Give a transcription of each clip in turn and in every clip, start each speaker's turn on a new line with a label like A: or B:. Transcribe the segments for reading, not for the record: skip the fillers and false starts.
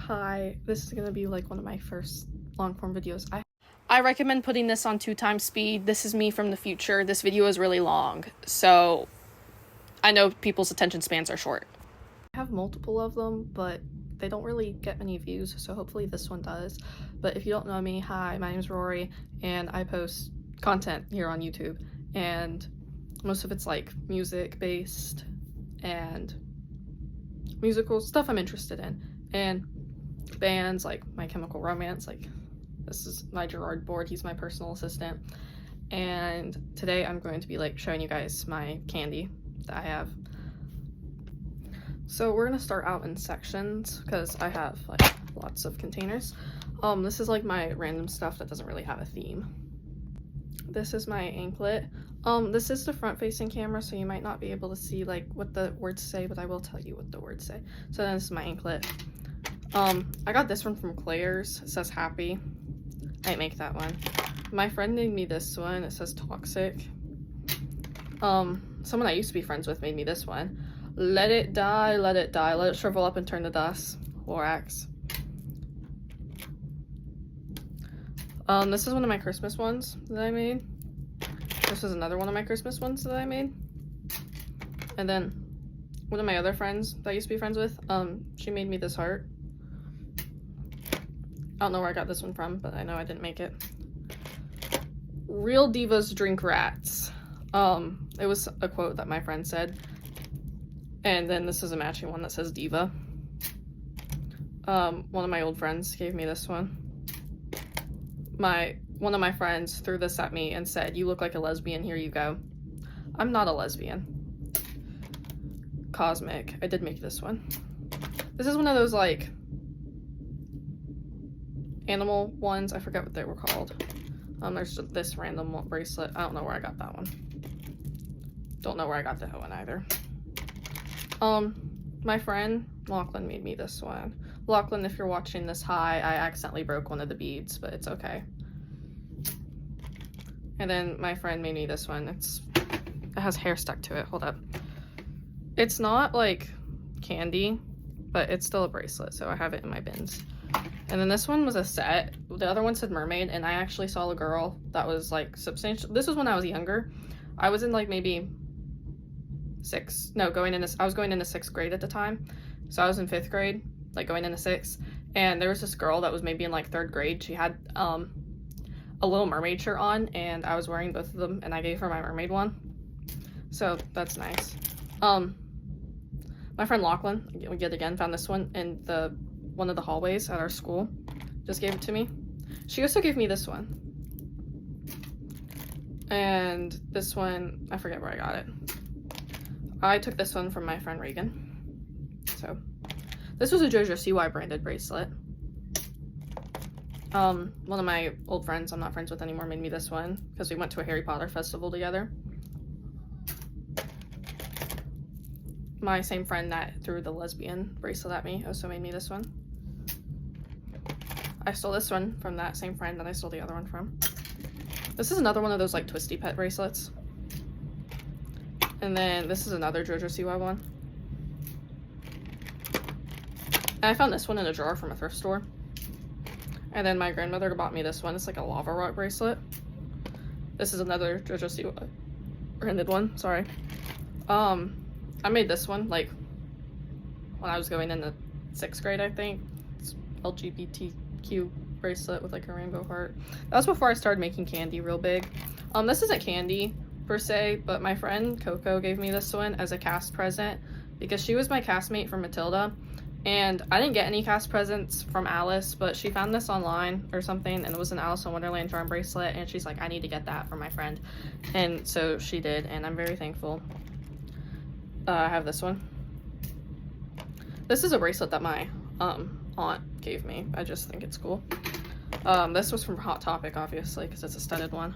A: Hi, this is gonna be like one of my first long form videos. I recommend putting this on 2x speed. This is me from the future. This video is really long, so I know people's attention spans are short. I have multiple of them, but they don't really get many views, so hopefully this one does. But if you don't know me, hi, my name is Rory, and I post content here on YouTube, and most of it's like music based and musical stuff I'm interested in, and bands like My Chemical Romance. Like, this is my Gerard board, he's my personal assistant. And today I'm going to be like showing you guys my candy that I have. So we're gonna start out in sections because I have like lots of containers. This is like my random stuff that doesn't really have a theme. This is my anklet. This is the front facing camera, so you might not be able to see like what the words say, but I will tell you what the words say. So then this is my anklet. I got this one from Claire's. It says happy. I didn't make that one. My friend made me this one. It says toxic. Someone I used to be friends with made me this one. Let it die, let it die, let it shrivel up and turn to dust. Borax. This is one of my Christmas ones that I made. This is another one of my Christmas ones that I made. And then one of my other friends that I used to be friends with, she made me this heart. I don't know where I got this one from, but I know I didn't make it. Real divas drink rats. It was a quote that my friend said. And then this is a matching one that says diva. One of my old friends gave me this one. One of my friends threw this at me and said, "You look like a lesbian, here you go." I'm not a lesbian. Cosmic. I did make this one. This is one of those like animal ones. I forget what they were called. There's this random bracelet. I don't know where I got that one. Don't know where I got that one either. My friend Lachlan made me this one. Lachlan, if you're watching this, hi. I accidentally broke one of the beads, but it's okay. And then my friend made me this one. It has hair stuck to it. Hold up. It's not like candy, but it's still a bracelet, so I have it in my bins. And then this one was a set. The other one said mermaid, and I actually saw a girl that was like substantial. This was when I was younger. I was in like maybe I was going into 6th grade at the time. So I was in 5th grade, like going into 6th. And there was this girl that was maybe in like 3rd grade. She had a Little Mermaid shirt on, and I was wearing both of them, and I gave her my mermaid one. So that's nice. My friend Lachlan, yet again, found this one in one of the hallways at our school. Just gave it to me. She also gave me this one. And this one, I forget where I got it. I took this one from my friend Reagan. So this was a JoJo CY branded bracelet. One of my old friends I'm not friends with anymore made me this one because we went to a Harry Potter festival together. My same friend that threw the lesbian bracelet at me also made me this one. I stole this one from that same friend that I stole the other one from. This is another one of those like twisty pet bracelets. And then this is another JoJo CY one. And I found this one in a drawer from a thrift store. And then my grandmother bought me this one. It's like a lava rock bracelet. This is another JoJo CY branded one, sorry. I made this one like when I was going into 6th grade, I think. It's LGBTQ bracelet with like a rainbow heart. That was before I started making candy real big. This isn't candy per se, but my friend Coco gave me this one as a cast present because she was my castmate from Matilda, and I didn't get any cast presents from Alice, but she found this online or something, and it was an Alice in Wonderland charm bracelet, and she's like, I need to get that for my friend, and so she did, and I'm very thankful. I have this one. This is a bracelet that my aunt gave me. I just think it's cool. This was from Hot Topic, obviously, because it's a studded one.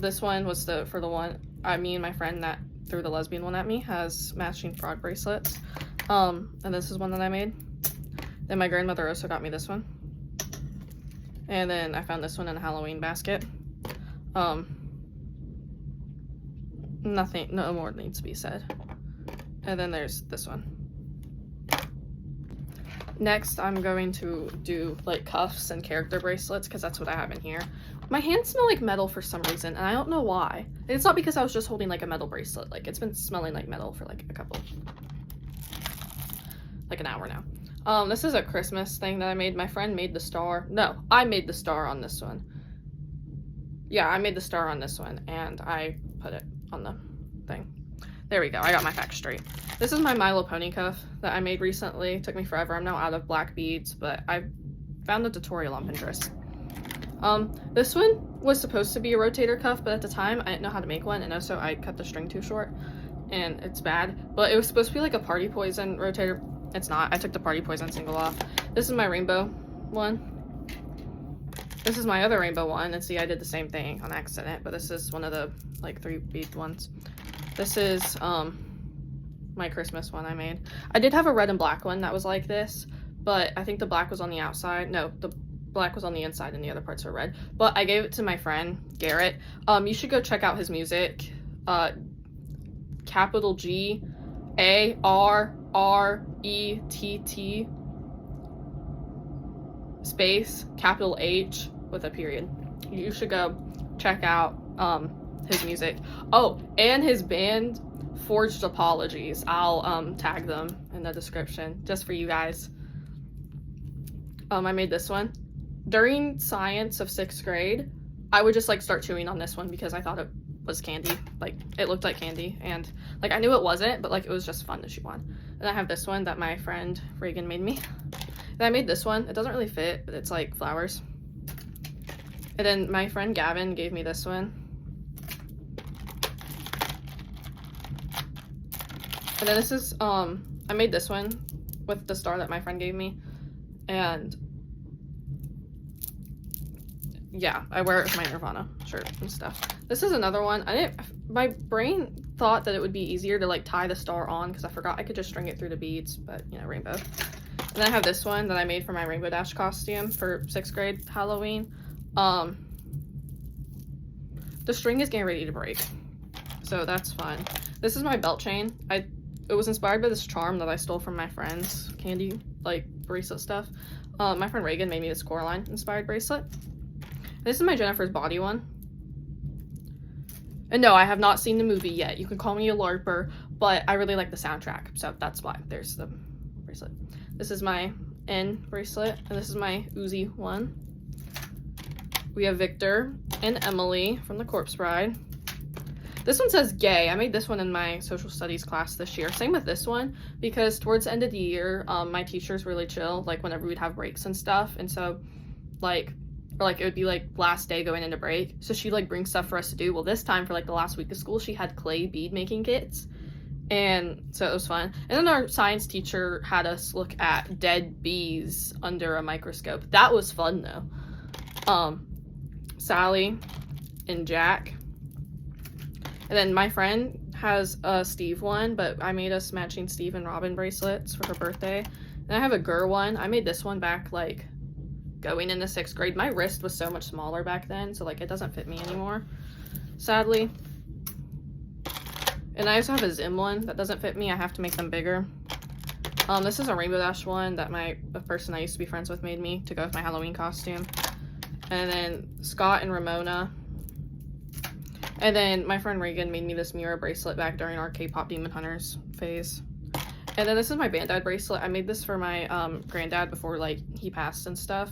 A: This one was for the one, me and my friend that threw the lesbian one at me has matching frog bracelets. And this is one that I made. Then my grandmother also got me this one. And then I found this one in a Halloween basket. No more needs to be said. And then there's this one. Next, I'm going to do like cuffs and character bracelets because that's what I have in here. My hands smell like metal for some reason, and I don't know why. It's not because I was just holding like a metal bracelet. Like it's been smelling like metal for like an hour now. This is a Christmas thing that I made. My friend made the star. No, I made the star on this one. Yeah, I made the star on this one, and I put it on the thing. There we go. I got my facts straight. This is my My Little Pony cuff that I made recently. It took me forever. I'm now out of black beads, but I found a tutorial on Pinterest. This one was supposed to be a rotator cuff, but at the time I didn't know how to make one, and also I cut the string too short, and it's bad. But it was supposed to be like a Party Poison rotator. It's not. I took the Party Poison single off. This is my rainbow one. This is my other rainbow one, and see, I did the same thing on accident, but this is one of the like 3 bead ones. This is my Christmas one I made. I did have a red and black one that was like this, but I think the black was on the outside. No, the black was on the inside and the other parts were red. But I gave it to my friend, Garrett. You should go check out his music. Capital G A-R-R-E-T-T space capital H with a period. You should go check out his music. Oh, and his band Forged Apologies. I'll tag them in the description just for you guys. I made this one during science of 6th grade. I would just like start chewing on this one because I thought it was candy. Like it looked like candy, and like I knew it wasn't, but like it was just fun to chew on. And I have this one that my friend Reagan made me. And I made this one. It doesn't really fit, but it's like flowers. And then my friend Gavin gave me this one. And then this is, I made this one with the star that my friend gave me. And yeah, I wear it with my Nirvana shirt and stuff. This is another one. My brain thought that it would be easier to like tie the star on because I forgot I could just string it through the beads, but you know, rainbow. And then I have this one that I made for my Rainbow Dash costume for 6th grade Halloween. The string is getting ready to break, so that's fun. This is my belt chain. It was inspired by this charm that I stole from my friend's Kandi like bracelet stuff. My friend Reagan made me this Coraline inspired bracelet. This is my Jennifer's Body one. And no, I have not seen the movie yet. You can call me a LARPer, but I really like the soundtrack, so that's why. There's the bracelet. This is my N bracelet, and this is my Uzi one. We have Victor and Emily from the Corpse Bride. This one says gay. I made this one in my social studies class this year. Same with this one, because towards the end of the year, my teachers really chill, like whenever we'd have breaks and stuff. And so like, or like it would be like last day going into break. So she like brings stuff for us to do. Well, this time for like the last week of school, she had clay bead making kits. And so it was fun. And then our science teacher had us look at dead bees under a microscope. That was fun though. Sally and Jack. And then my friend has a Steve one, but I made us matching Steve and Robin bracelets for her birthday. And I have a Gur one. I made this one back like going into 6th grade. My wrist was so much smaller back then, so like it doesn't fit me anymore, sadly. And I also have a Zim one that doesn't fit me. I have to make them bigger. This is a Rainbow Dash one that the person I used to be friends with made me to go with my Halloween costume. And then Scott and Ramona. And then my friend Reagan made me this Mira bracelet back during our K-pop Demon Hunters phase. And then this is my Bandai bracelet. I made this for my granddad before like he passed and stuff.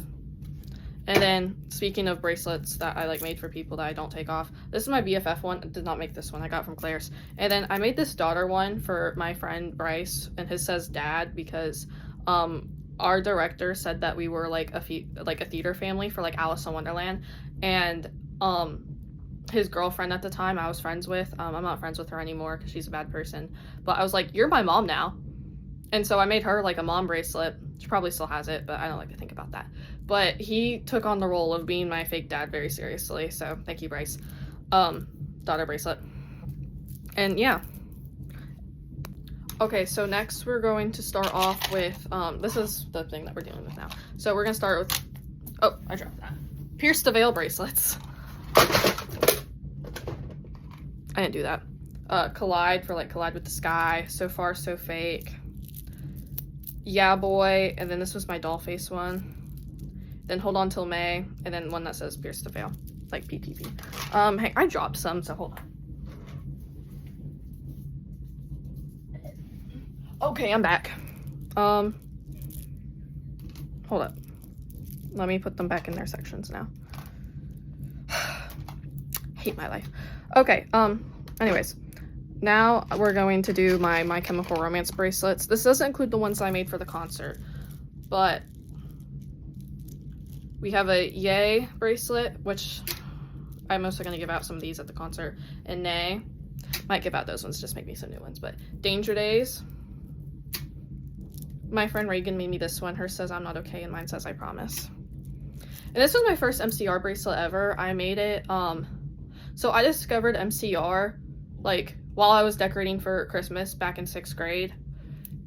A: And then speaking of bracelets that I like made for people that I don't take off, this is my BFF one. I did not make this one. I got it from Claire's. And then I made this daughter one for my friend Bryce, and his says dad because our director said that we were like a theater family for like Alice in Wonderland. And his girlfriend at the time I was friends with, I'm not friends with her anymore because she's a bad person, but I was like, you're my mom now. And so I made her like a mom bracelet. She probably still has it, but I don't like to think about that. But he took on the role of being my fake dad very seriously, so thank you, Bryce. Daughter bracelet. And yeah. Okay, so next we're going to start off with, this is the thing that we're dealing with now. So we're gonna start with, oh, I dropped that. Pierce the Veil bracelets. I didn't do that. Collide for like collide with the sky. So far so fake. Yeah Boy, and then this was my doll face one. Then Hold On Till May, and then one that says Pierce to Fail, like PTP. Hey, I dropped some, so hold on. Okay, I'm back. Hold up. Let me put them back in their sections now. Hate my life. Okay, anyways. Now we're going to do my Chemical Romance bracelets. This doesn't include the ones I made for the concert, but we have a Yay bracelet, which I'm mostly going to give out some of these at the concert, and Nay. Might give out those ones, just make me some new ones, but Danger Days. My friend Reagan made me this one. Hers says I'm not okay, and mine says I promise. And this was my first MCR bracelet ever. I made it, so I discovered MCR, like, while I was decorating for Christmas back in 6th grade,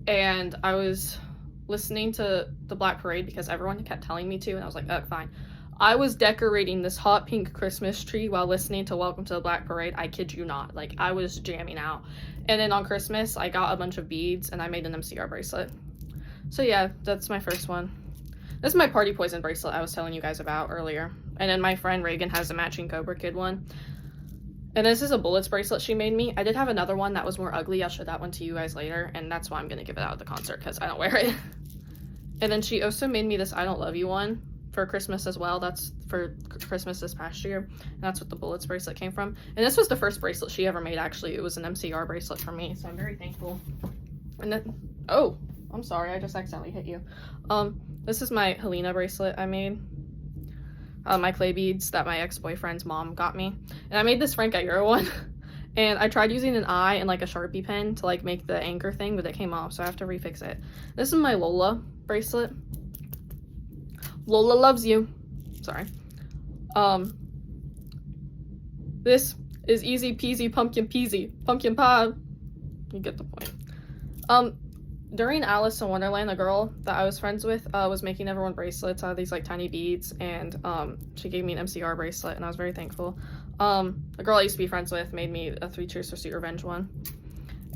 A: and I was listening to the Black Parade because everyone kept telling me to, and I was like, oh, fine. I was decorating this hot pink Christmas tree while listening to Welcome to the Black Parade. I kid you not. Like, I was jamming out. And then on Christmas, I got a bunch of beads, and I made an MCR bracelet. So yeah, that's my first one. This is my Party Poison bracelet I was telling you guys about earlier. And then my friend Reagan has a matching Cobra Kid one. And this is a Bullets bracelet she made me. I did have another one that was more ugly. I'll show that one to you guys later. And that's why I'm going to give it out at the concert, because I don't wear it. And then she also made me this I Don't Love You one for Christmas as well. That's for Christmas this past year. And that's what the Bullets bracelet came from. And this was the first bracelet she ever made, actually. It was an MCR bracelet for me, so I'm very thankful. And then, oh, I'm sorry. I just accidentally hit you. This is my Helena bracelet I made. My clay beads that my ex-boyfriend's mom got me. And I made this Frank Aguero one. And I tried using an eye and like a Sharpie pen to like make the anchor thing, but it came off, so I have to refix it. This is my Lola bracelet. Lola loves you. Sorry. This is easy peasy pumpkin peasy. Pumpkin pie. You get the point. During Alice in Wonderland, a girl that I was friends with was making everyone bracelets out of these like tiny beads, and she gave me an MCR bracelet, and I was very thankful. The girl I used to be friends with made me a 3 Cheers for Sweet Revenge one.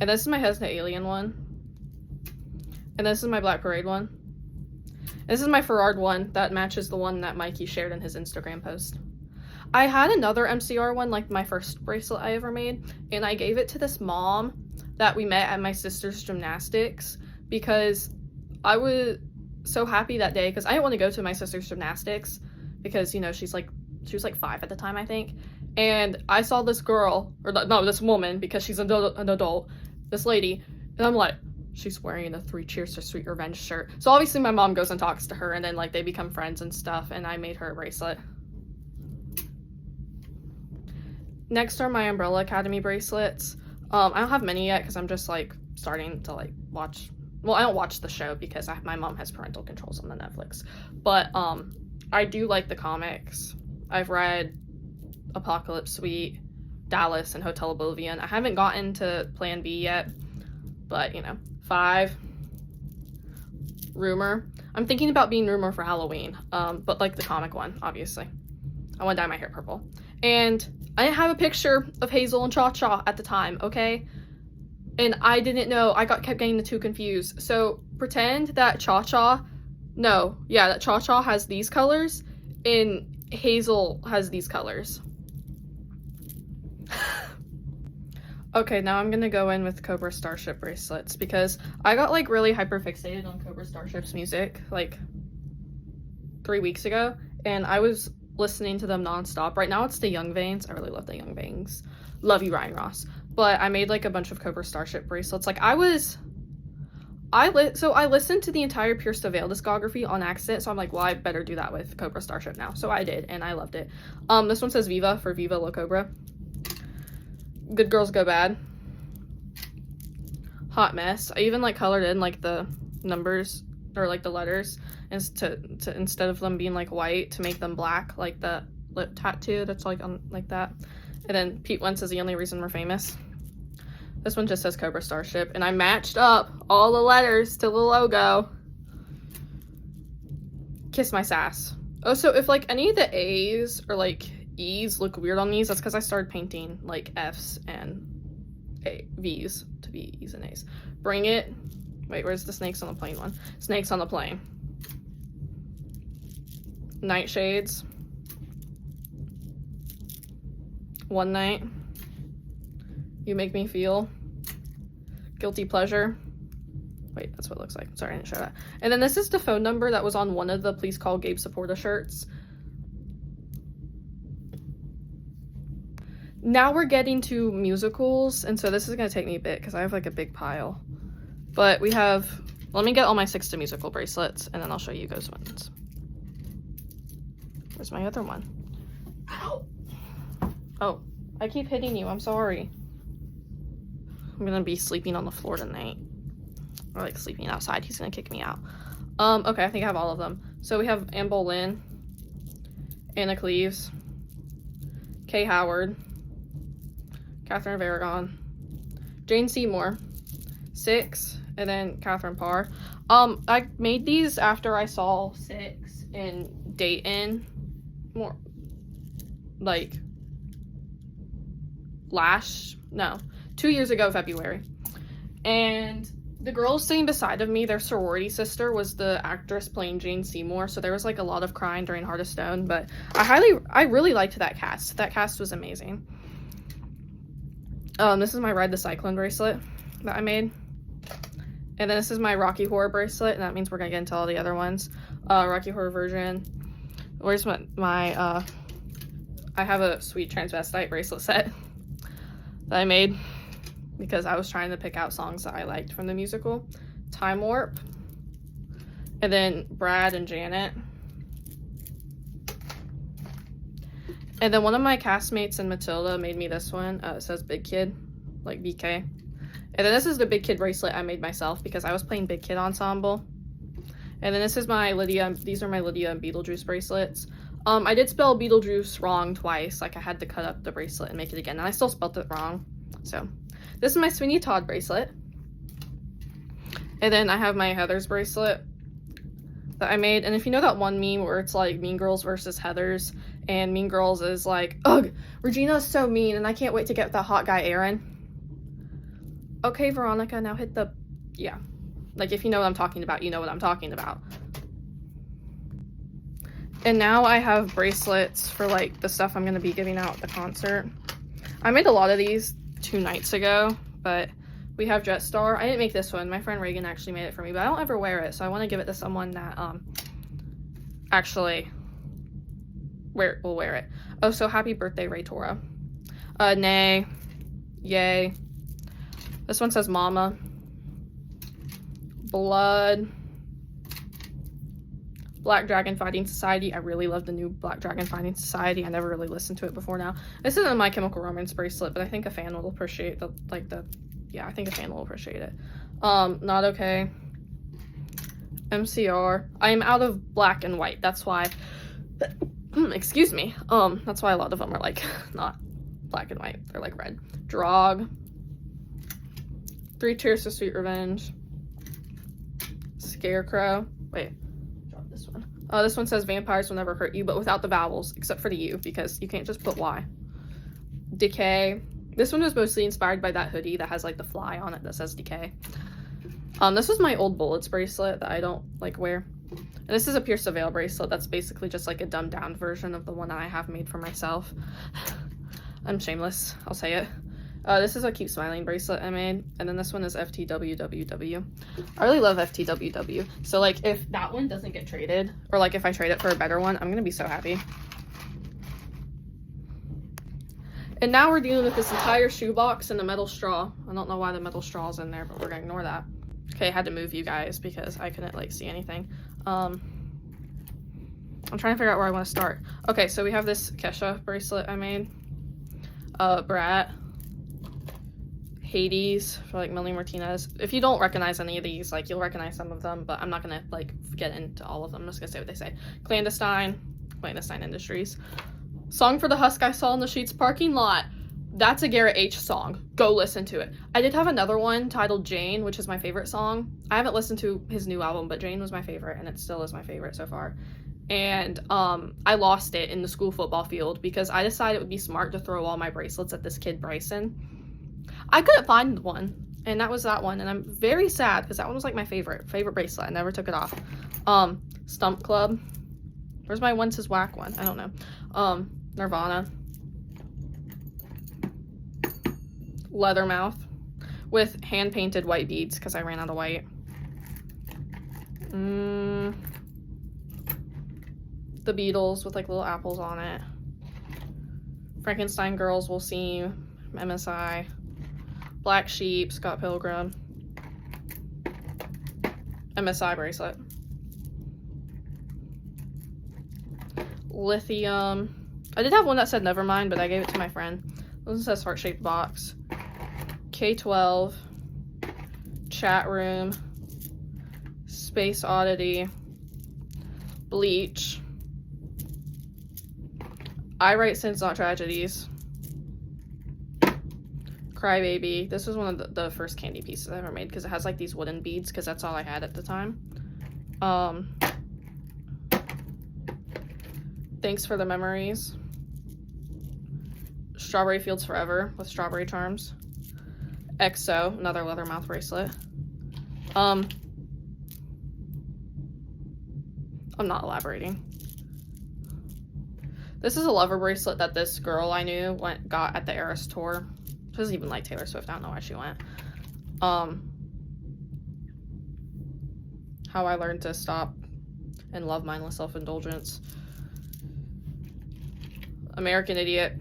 A: And this is my Hesna Alien one. And this is my Black Parade one. And this is my Ferrard one that matches the one that Mikey shared in his Instagram post. I had another MCR one, like my first bracelet I ever made, and I gave it to this mom that we met at my sister's gymnastics, because I was so happy that day, because I didn't want to go to my sister's gymnastics because, you know, she was like 5 at the time, I think. And I saw this girl, or no, this woman, because she's an adult, this lady, and I'm like, she's wearing a 3 Cheers for Sweet Revenge shirt. So obviously my mom goes and talks to her, and then like they become friends and stuff, and I made her a bracelet. Next are my Umbrella Academy bracelets. I don't have many yet because I'm just like starting to like watch. Well, I don't watch the show because my mom has parental controls on the Netflix. But I do like the comics. I've read Apocalypse Suite, Dallas, and Hotel Oblivion. I haven't gotten to Plan B yet, but you know, 5. Rumor. I'm thinking about being Rumor for Halloween, but like the comic one, obviously. I want to dye my hair purple. And I didn't have a picture of Hazel and Cha-Cha at the time, okay? And I didn't know. I kept getting the 2 confused. So pretend that Cha-Cha, that Cha-Cha has these colors and Hazel has these colors. Okay, now I'm gonna go in with Cobra Starship bracelets because I got like really hyper fixated on Cobra Starship's music like 3 weeks ago, and I was listening to them nonstop. Right now it's the Young Veins. I really love the Young Veins. Love you, Ryan Ross. But I made like a bunch of Cobra Starship bracelets. Like I listened to the entire Pierce the Veil discography on accident, so I'm like, well, I better do that with Cobra Starship now. So I did, and I loved it. This one says Viva for Viva La Cobra. Good Girls Go Bad. Hot Mess. I even like colored in like the numbers or like the letters, and to instead of them being like white, to make them black, like the lip tattoo that's like on like that. And then Pete Wentz is the only reason we're famous. This one just says Cobra Starship, and I matched up all the letters to the logo. Kiss my sass. Oh, so if like any of the A's or like E's look weird on these, that's because I started painting like F's and V's to be E's and A's. Bring It. Wait, where's the snakes on the plane one? Snakes on the plane. Nightshades. One Night. You Make Me Feel. Guilty Pleasure. Wait, that's what it looks like. Sorry, I didn't show that. And then this is the phone number that was on one of the Please Call Gabe Supporter shirts. Now we're getting to musicals, and so this is going to take me a bit because I have like a big pile. But we have, let me get all my 6 to musical bracelets, and then I'll show you those ones. Where's my other one? Ow! Oh, I keep hitting you. I'm sorry. I'm going to be sleeping on the floor tonight. Or like sleeping outside. He's going to kick me out. Okay, I think I have all of them. So we have Anne Boleyn, Anna Cleves, Kay Howard, Catherine of Aragon, Jane Seymour, 6, and then Catherine Parr. I made these after I saw 6 in Dayton, more like 2 years ago, February. And the girl sitting beside of me, their sorority sister was the actress playing Jane Seymour, so there was like a lot of crying during Heart of Stone, but I really liked that cast. That cast was amazing. This is my Ride the Cyclone bracelet that I made. And then this is my Rocky Horror bracelet, and that means we're gonna get into all the other ones. Rocky Horror version. Where's my I have a sweet transvestite bracelet set that I made because I was trying to pick out songs that I liked from the musical. Time Warp. And then Brad and Janet. And then one of my castmates in Matilda made me this one. It says Big Kid, like BK. And then this is the Big Kid bracelet I made myself because I was playing Big Kid Ensemble. And then this is my Lydia, these are my Lydia and Beetlejuice bracelets. I did spell Beetlejuice wrong twice, like I had to cut up the bracelet and make it again, and I still spelled it wrong. So, this is my Sweeney Todd bracelet. And then I have my Heather's bracelet that I made, and if you know that one meme where it's like Mean Girls versus Heather's, and Mean Girls is like, ugh, Regina's so mean, and I can't wait to get the hot guy Aaron. Okay, Veronica, now hit the, yeah. Like, if you know what I'm talking about, you know what I'm talking about. And now I have bracelets for, like, the stuff I'm going to be giving out at the concert. I made a lot of these 2 nights ago, but we have Jetstar. I didn't make this one. My friend Reagan actually made it for me, but I don't ever wear it, so I want to give it to someone that, actually will wear it. Oh, so happy birthday, Ray Tora. Nay. Yay. This one says Mama. Blood. Black Dragon Fighting Society. I really love the new Black Dragon Fighting Society. I never really listened to it before now. This isn't a My Chemical Romance bracelet, but I think a fan will appreciate I think a fan will appreciate it. Not Okay. MCR. I am out of black and white. That's why, excuse me. That's why a lot of them are like not black and white. They're like red. Drog. 3 Cheers to Sweet Revenge. Scarecrow. Wait. This one. This one says Vampires Will Never Hurt You, but without the vowels, except for the U, because you can't just put Y. Decay. This one was mostly inspired by that hoodie that has like the fly on it that says Decay. This was my old Bullets bracelet that I don't like wear. And this is a Pierce the Veil bracelet that's basically just like a dumbed down version of the one that I have made for myself. I'm shameless, I'll say it. This is a Keep Smiling bracelet I made, and then this one is FTWWW. I really love FTWW, so like if that one doesn't get traded, or like if I trade it for a better one, I'm gonna be so happy. And now we're dealing with this entire shoebox and the metal straw. I don't know why the metal straw is in there, but we're gonna ignore that. Okay, I had to move you guys because I couldn't like see anything. I'm trying to figure out where I want to start. Okay, so we have this Kesha bracelet I made. Brat. Hades for like Melanie Martinez. If you don't recognize any of these, like you'll recognize some of them, but I'm not gonna like get into all of them. I'm just gonna say what they say. Clandestine Industries. Song for the Husk I Saw in the Sheets Parking Lot. That's a Garrett H song. Go listen to it. I did have another one titled Jane, which is my favorite song. I haven't listened to his new album, but Jane was my favorite, and it still is my favorite so far. And I lost it in the school football field because I decided it would be smart to throw all my bracelets at this kid Bryson. I couldn't find one, And that was that one. And I'm very sad because that one was like my favorite bracelet. I never took it off. Stump Club. Where's my Once Is Whack one? I don't know. Nirvana. Leathermouth with hand-painted white beads because I ran out of white. The Beatles with like little apples on it. Frankenstein Girls Will See You, MSI. Black Sheep, Scott Pilgrim. MSI bracelet. Lithium. I did have one that said Nevermind, but I gave it to my friend. This one says heart-shaped box. K12. Chat Room. Space Oddity. Bleach. I Write Sins Not Tragedies. Crybaby. This was one of the first Kandi pieces I ever made because it has like these wooden beads because that's all I had at the time. Thanks for the Memories. Strawberry Fields Forever with Strawberry Charms. EXO, another leather mouth bracelet. I'm not elaborating. This is a lover bracelet that this girl I knew got at the Eras tour. She doesn't even like Taylor Swift. I don't know why she went. How I Learned to Stop and Love Mindless Self-Indulgence. American Idiot.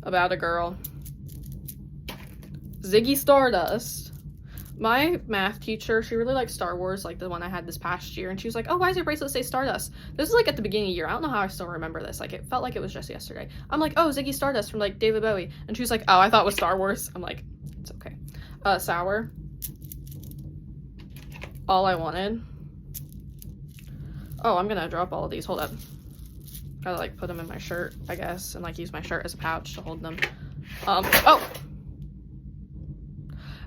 A: About a Girl. Ziggy Stardust. My math teacher, she really liked Star Wars, like the one I had this past year, and she was like, oh, why does your bracelet say Stardust? This was like at the beginning of the year. I don't know how I still remember this. Like, it felt like it was just yesterday. I'm like, oh, Ziggy Stardust from like David Bowie. And she was like, oh, I thought it was Star Wars. I'm like, it's okay. Sour. All I Wanted. Oh, I'm gonna drop all of these. Hold up. Gotta like put them in my shirt, I guess, and like use my shirt as a pouch to hold them. Oh!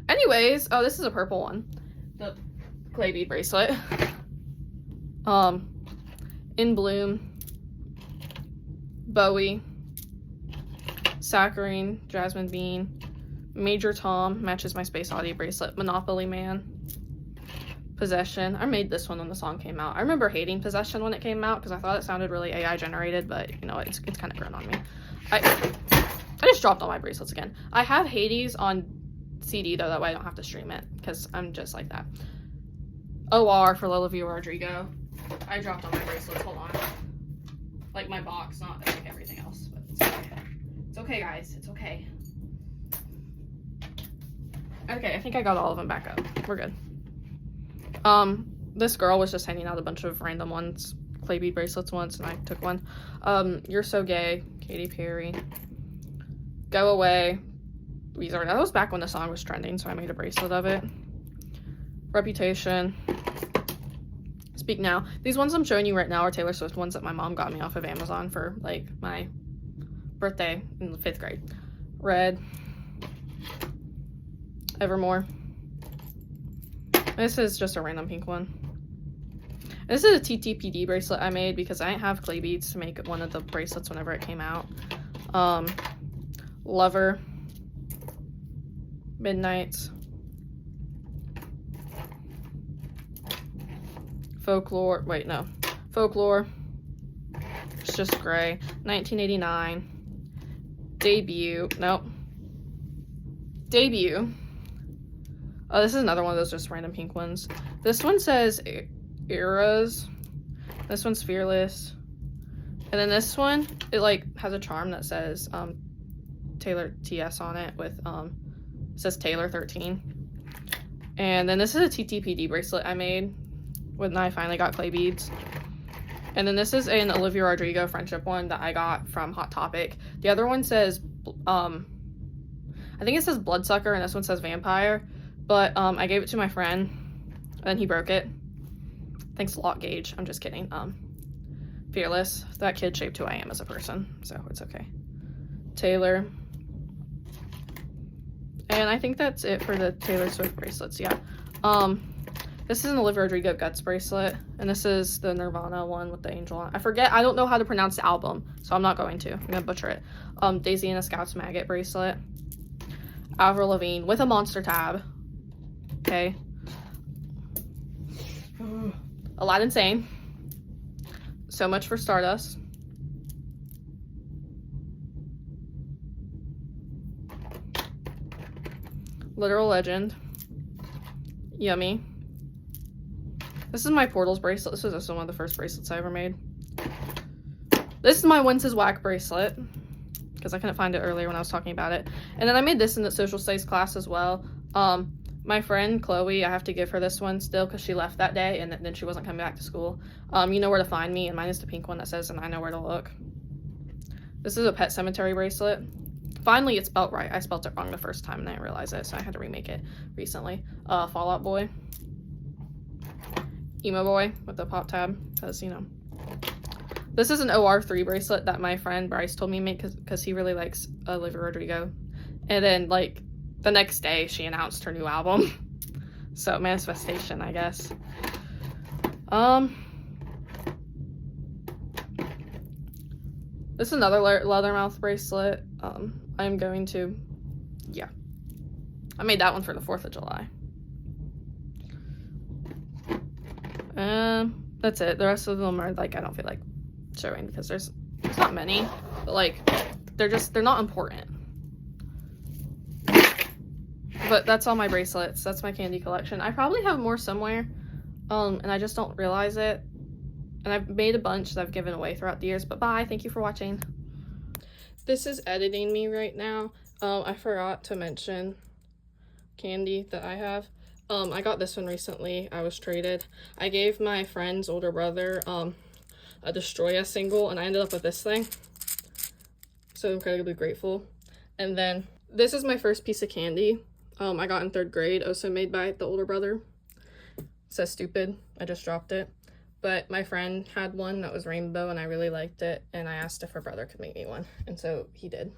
A: Anyways, oh, this is a purple one. The clay bead bracelet. In Bloom. Bowie. Saccharine. Jasmine Bean. Major Tom. Matches my Space Oddity bracelet. Monopoly Man. Possession. I made this one when the song came out. I remember hating Possession when it came out because I thought it sounded really AI generated, but you know, it's kind of grown on me. I just dropped all my bracelets again. I have Hades on CD though, that way I don't have to stream it because I'm just like that. OR for Olivia Rodrigo. I dropped all my bracelets. Hold on. Like my box, not like everything else, but it's okay. It's okay, guys. It's okay. Okay, I think I got all of them back up. We're good. This girl was just handing out a bunch of random ones, clay bead bracelets once, and I took one. You're So Gay, Katy Perry. Go Away, Weezer. That was back when the song was trending, so I made a bracelet of it. Reputation. Speak Now. These ones I'm showing you right now are Taylor Swift ones that my mom got me off of Amazon for like my birthday in the 5th grade. Red. Evermore. This is just a random pink one. This is a TTPD bracelet I made because I didn't have clay beads to make one of the bracelets whenever it came out. Lover. Midnights. Folklore. Wait, no. Folklore. It's just gray. 1989. Debut. Nope. Debut. Oh, this is another one of those just random pink ones. This one says Eras. This one's Fearless. And then this one, it like has a charm that says Taylor TS on it with it says Taylor 13. And then this is a TTPD bracelet I made when I finally got clay beads. And then this is an Olivia Rodrigo friendship one that I got from Hot Topic. The other one says I think it says Bloodsucker, and this one says Vampire. But I gave it to my friend, and then he broke it. Thanks a lot, Gage. I'm just kidding. Fearless. That kid shaped who I am as a person, so it's okay. Taylor. And I think that's it for the Taylor Swift bracelets, yeah. This is an Olivia Rodrigo Guts bracelet, and this is the Nirvana one with the angel on it. I forget, I don't know how to pronounce the album, so I'm not going to. I'm gonna butcher it. Daisy and a Scout's Maggot bracelet. Avril Lavigne with a monster tab. Okay. Aladdin Sane. So Much for Stardust. Literal Legend. Yummy. This is my Portals bracelet. This was also one of the first bracelets I ever made. This is my Wince's Whack bracelet, because I couldn't find it earlier when I was talking about it. And then I made this in the social studies class as well. My friend Chloe, I have to give her this one still because she left that day and then she wasn't coming back to school. You know where to find me, and mine is the pink one that says, and I know where to look. This is a Pet Cemetery bracelet. Finally, it's spelled right. I spelled it wrong the first time and I didn't realize it, so I had to remake it recently. Fallout Boy. Emo Boy with the pop tab, because, you know. This is an OR3 bracelet that my friend Bryce told me to make because he really likes Olivia Rodrigo. And then, like, the next day, she announced her new album. So, manifestation, I guess. This is another leather mouth bracelet. I'm going to, yeah. I made that one for the 4th of July. That's it. The rest of them are, like, I don't feel like showing because there's not many. But, like, they're not important. But that's all my bracelets. That's my Kandi collection. I probably have more somewhere, and I just don't realize it. And I've made a bunch that I've given away throughout the years. But bye. Thank you for watching. This is editing me right now. I forgot to mention Kandi that I have. I got this one recently. I was traded. I gave my friend's older brother a Destroya single, and I ended up with this thing. So incredibly grateful. And then this is my first piece of Kandi. I got in 3rd grade, also made by the older brother. It says stupid. I just dropped it. But my friend had one that was rainbow and I really liked it, and I asked if her brother could make me one, and so he did.